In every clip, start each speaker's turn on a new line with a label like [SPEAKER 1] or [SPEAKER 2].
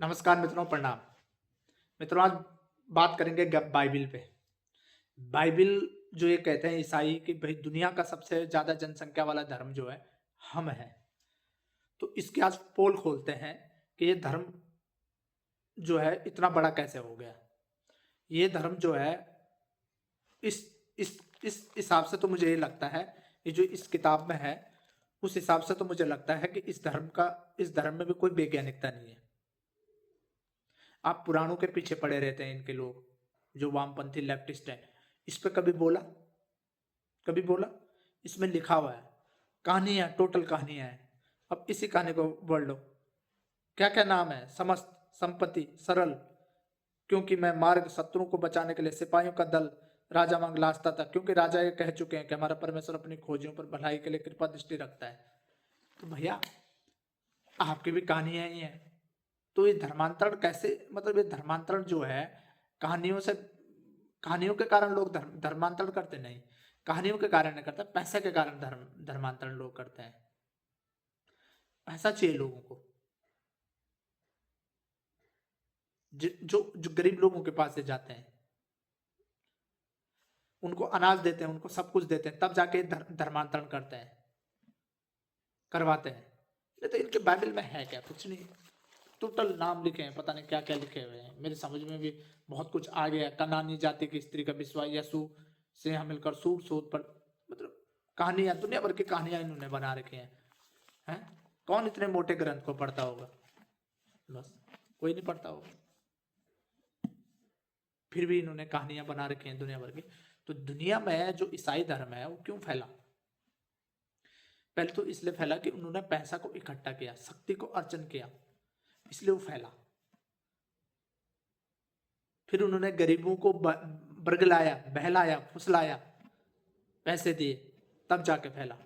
[SPEAKER 1] नमस्कार मित्रों, प्रणाम। मित्रों, आज बात करेंगे बाइबिल पे। बाइबिल जो ये कहते हैं ईसाई कि भाई दुनिया का सबसे ज़्यादा जनसंख्या वाला धर्म जो है, हम हैं। तो इसकी आज पोल खोलते हैं कि ये धर्म जो है इतना बड़ा कैसे हो गया। ये धर्म जो है इस इस हिसाब से तो मुझे ये लगता है, ये जो इस किताब में है, उस हिसाब से तो मुझे लगता है कि इस धर्म में भी कोई वैज्ञानिकता नहीं है। आप पुराणों के पीछे पड़े रहते हैं इनके लोग, जो वामपंथी लेफ्टिस्ट हैं। इस पे कभी बोला? कभी बोला? इसमें लिखा हुआ है, कहानियां, टोटल कहानियां हैं। अब इसी कहानी को पढ़ लो। क्या क्या नाम है? समस्त, संपत्ति, सरल, क्योंकि मैं मार्ग, शत्रुओं को बचाने के लिए, सिपाहियों का दल, राजा मंगलास्ता था, क्योंकि राजा ये कह चुके हैं कि हमारा परमेश्वर अपनी खोजियों पर भलाई के लिए कृपा दृष्टि रखता है। तो भैया, आपकी भी कहानियां ही हैं। तो ये धर्मांतरण कैसे, मतलब ये धर्मांतरण जो है कहानियों से, कहानियों के कारण लोग धर्मांतरण करते नहीं। कहानियों के कारण नहीं करते, पैसे के कारण धर्मांतरण लोग करते हैं। पैसा चाहिए लोगों को। जो गरीब लोगों के पास से जाते हैं, उनको अनाज देते हैं, उनको सब कुछ देते हैं, तब जाके धर्मांतरण करते हैं, करवाते हैं। नहीं तो इनके बाइबल में है क्या? कुछ नहीं। टोटल नाम लिखे हैं, पता नहीं क्या क्या लिखे हुए हैं। मेरे समझ में भी बहुत कुछ आ गया। कनानी जाति की स्त्री का विश्वास, यसु से हम मिलकर सूट सूत पर, मतलब कहानियां, दुनिया भर की कहानियां इन्होंने बना रखी हैं। कौन इतने मोटे ग्रंथ को पढ़ता होगा? बस, कोई नहीं पढ़ता होगा। फिर भी इन्होंने कहानियां बना रखी हैं दुनिया भर की। तो दुनिया में जो ईसाई धर्म है वो क्यों फैला? पहले तो इसलिए फैला कि उन्होंने पैसा को इकट्ठा किया, शक्ति को अर्जन किया, इसलिए वो फैला। फिर उन्होंने गरीबों को बरगलाया, बहलाया, फुसलाया, पैसे दिए, तब जाके फैला।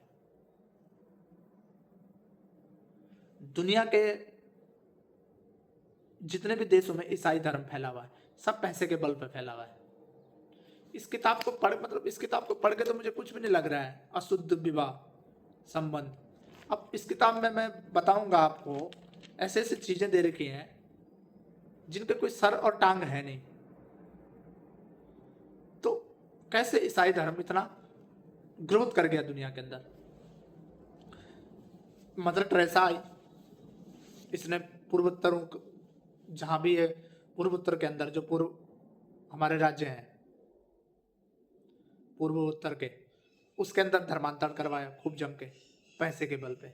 [SPEAKER 1] दुनिया के जितने भी देशों में ईसाई धर्म फैला हुआ है, सब पैसे के बल पर फैला हुआ है। इस किताब को पढ़, मतलब इस किताब को पढ़ के तो मुझे कुछ भी नहीं लग रहा है अशुद्ध विवाह संबंध। अब इस किताब में मैं बताऊंगा आपको, ऐसे ऐसे चीजें दे रखी हैं जिनके कोई सर और टांग है नहीं। तो कैसे ईसाई धर्म इतना ग्रोथ कर गया दुनिया के अंदर? मदर टेरेसा आई, इसने पूर्वोत्तरों, जहां भी है पूर्वोत्तर के अंदर, जो पूर्व हमारे राज्य हैं पूर्वोत्तर के, उसके अंदर धर्मांतरण करवाया खूब जम के, पैसे के बल पे,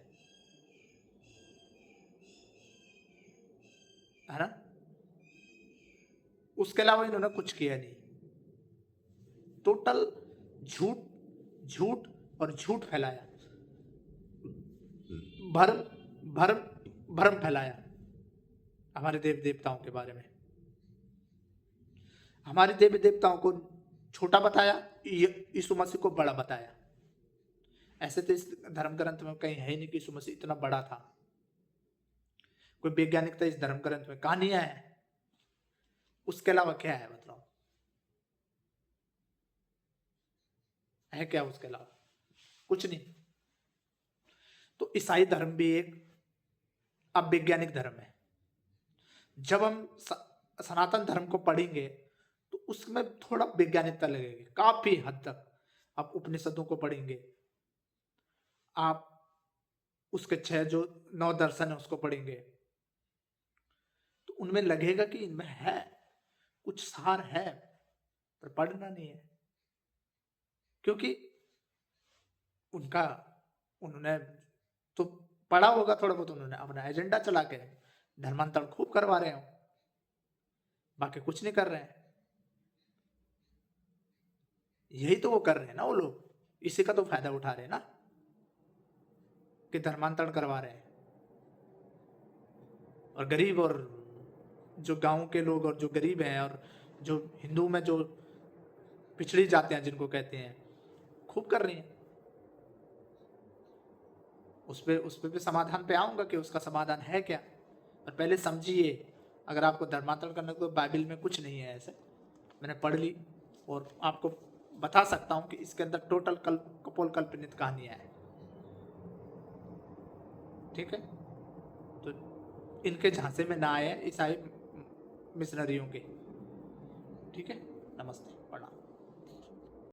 [SPEAKER 1] है ना। उसके अलावा इन्होंने कुछ किया नहीं। टोटल झूठ, झूठ और झूठ फैलाया, भरम, भरम, भरम फैलाया हमारे देव देवताओं के बारे में। हमारे देवी देवताओं को छोटा बताया, यीशु मसीह को बड़ा बताया। ऐसे तो इस धर्म ग्रंथ में कहीं है ही नहीं कि यीशु मसीह इतना बड़ा था। कोई वैज्ञानिकता इस धर्म ग्रंथ में? कहानियां है, उसके अलावा क्या है? बताओ, है क्या उसके अलावा? कुछ नहीं। तो ईसाई धर्म भी एक अवैज्ञानिक धर्म है। जब हम सनातन धर्म को पढ़ेंगे तो उसमें थोड़ा वैज्ञानिकता लगेगी, काफी हद तक। आप उपनिषदों को पढ़ेंगे, आप उसके 6 जो 9 दर्शन है उसको पढ़ेंगे, तो उनमें लगेगा कि इनमें है कुछ सार है, पर पढ़ना नहीं है। क्योंकि उनका, उन्होंने तो पढ़ा होगा थोड़ा बहुत, उन्होंने अपना एजेंडा चला के धर्मांतरण खूब करवा रहे हो, बाकी कुछ नहीं कर रहे हैं। यही तो वो कर रहे हैं ना वो लोग, इसी का तो फायदा उठा रहे हैं ना, कि धर्मांतरण करवा रहे हैं। और गरीब, और जो गांव के लोग, और जो गरीब हैं, और जो हिंदू में जो पिछड़ी जाते हैं जिनको कहते हैं, खूब कर रही हैं। उस पे भी समाधान पे आऊंगा कि उसका समाधान है क्या। और पहले समझिए, अगर आपको धर्मांतरण करने को, बाइबल में कुछ नहीं है ऐसे। मैंने पढ़ ली और आपको बता सकता हूं कि इसके अंदर टोटल कपोल कल्पनित कहानियां हैं। ठीक है, तो इनके झांसे में ना आए ईसाई मिशनरियों के। ठीक है, नमस्ते, प्रणाम।